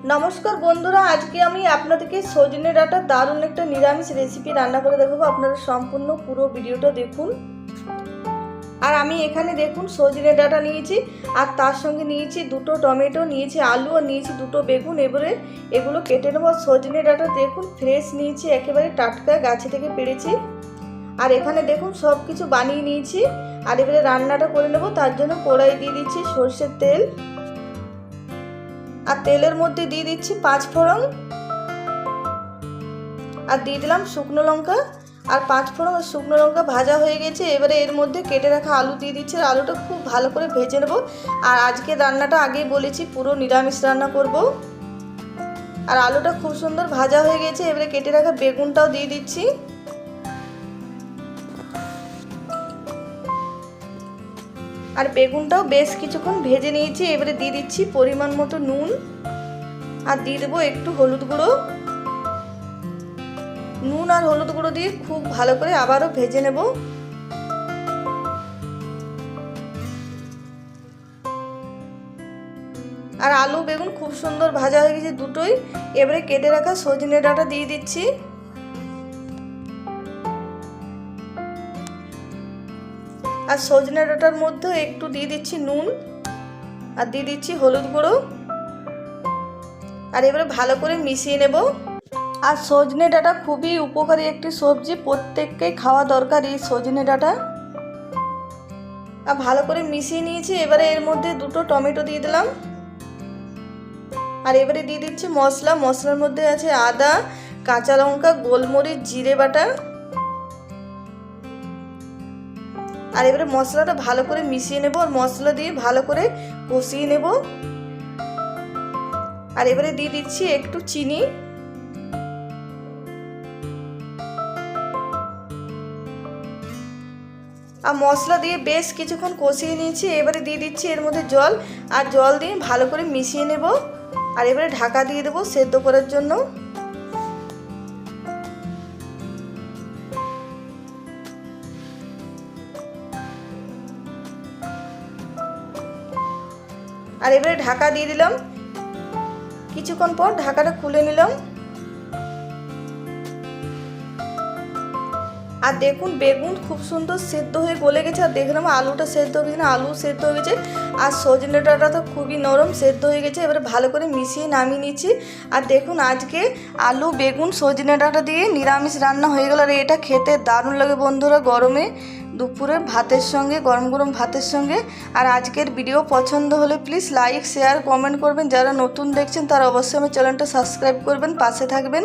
नमस्कार बंधुरा आज के आमी आपनादेरके सजने डाटा दारुण एक निरामिष रेसिपि रान्ना करे देखाबो। आपनारा सम्पूर्ण पुरो भिडियोटा देखुन। और आमी एखाने देखुन सजने डाटा नियेछि और तार संगे नियेछि दुटो टमेटो, नियेछि आलू और नियेछि दुटो बेगुन। एबारे एगुलो केटे नेब। सजने डाटा देखुन फ्रेश नियेछि, एकेबारे टाटका गाছে থেকে পেড়েছি। और एखाने देखुन सबकिछु बानिয়ে নিয়েছি। और एबारे रान्नाटा करे नेब। तार जोन्नो कड़ाई दिए दिচ্ছি সরষের তেল और तेलर मध्य दिए दिচ্ছি 5 फोड़न और दिए दिलाम शुकनो लंका और 5 फोड़न और शुकनो लंका भाजा हो गेছে। এবারে এর মধ্যে কেটে রাখা আলু দিয়ে দিচ্ছি। আলুটা খুব ভালো করে ভেজে নেব। আর আজকে রান্নাটা আগেই বলেছি পুরো নিরামিষ রান্না করব। আর আলুটা খুব সুন্দর ভাজা হয়ে গেছে। এবারে কেটে রাখা বেগুনটাও দিয়ে দিচ্ছি। और बेगुनटाও बेश কিছুক্ষণ ভেজে নিয়েছি। এবারে দিয়ে দিচ্ছি পরিমাণ মতো নুন আর দিয়ে দেব একটু হলুদ গুঁড়ো। নুন আর হলুদ গুঁড়ো দিয়ে খুব ভালো করে আবারও ভেজে নেব। আর আলু বেগুন খুব সুন্দর ভাজা হয়ে গেছে দুটোই। এবারে কেটে রাখা সজনে ডাঁটা দিয়ে দিচ্ছি। আর সজনে ডাঁটার মধ্যে একটু দিয়ে দিচ্ছি নুন আর দিয়ে দিচ্ছি হলুদ গুঁড়ো। আর এবারে ভালো করে মিশিয়ে নেব। আর সজনে ডাঁটা খুবই উপকারী একটি সবজি, প্রত্যেককেই খাওয়া দরকার এই সজনে ডাঁটা। আর ভালো করে মিশিয়ে নিয়েছি। এবারে এর মধ্যে দুটো টমেটো দিয়ে দিলাম। আর এবারে দিয়ে দিচ্ছি মশলা। মশলার মধ্যে আছে আদা, কাঁচা লঙ্কা, গোলমরিচ, জিরে বাটা। আর এবারে মশলাটা ভালো করে মিশিয়ে নেব। আর মশলা দিয়ে ভালো করে কষিয়ে নেব। আর এবারে দিয়ে দিচ্ছি একটু চিনি। আর মশলা দিয়ে বেশ কিছুক্ষণ কষিয়ে নিয়েছি। এবারে দিয়ে দিচ্ছি এর মধ্যে জল। আর জল দিয়ে ভালো করে মিশিয়ে নেব। আর এবারে ঢাকা দিয়ে দেব সেদ্ধ করার জন্য। আর এবারে ঢাকা দিয়ে দিলাম। কিছুক্ষণ পর ঢাকাটা খুলে নিলাম। আর দেখুন বেগুন খুব সুন্দর সেদ্ধ হয়ে গলে গেছে। আর দেখলাম আলুটা সেদ্ধ হয়ে গেছে না, আলু সেদ্ধ হয়ে গেছে। আর সজনে ডাঁটা তো খুবই নরম সেদ্ধ হয়ে গেছে। এবারে ভালো করে মিশিয়ে নামিয়ে নিচ্ছি। আর দেখুন আজকে আলু বেগুন সজনে ডাঁটা দিয়ে নিরামিষ রান্না হয়ে গেল। আর এটা খেতে দারুণ লাগে বন্ধুরা গরমে দুপুরে ভাতের সঙ্গে, গরম গরম ভাতের সঙ্গে। আর আজকের ভিডিও পছন্দ হলে প্লিজ লাইক শেয়ার কমেন্ট করবেন। যারা নতুন দেখছেন তারা অবশ্যই আমার চ্যানেলটা সাবস্ক্রাইব করবেন, পাশে থাকবেন।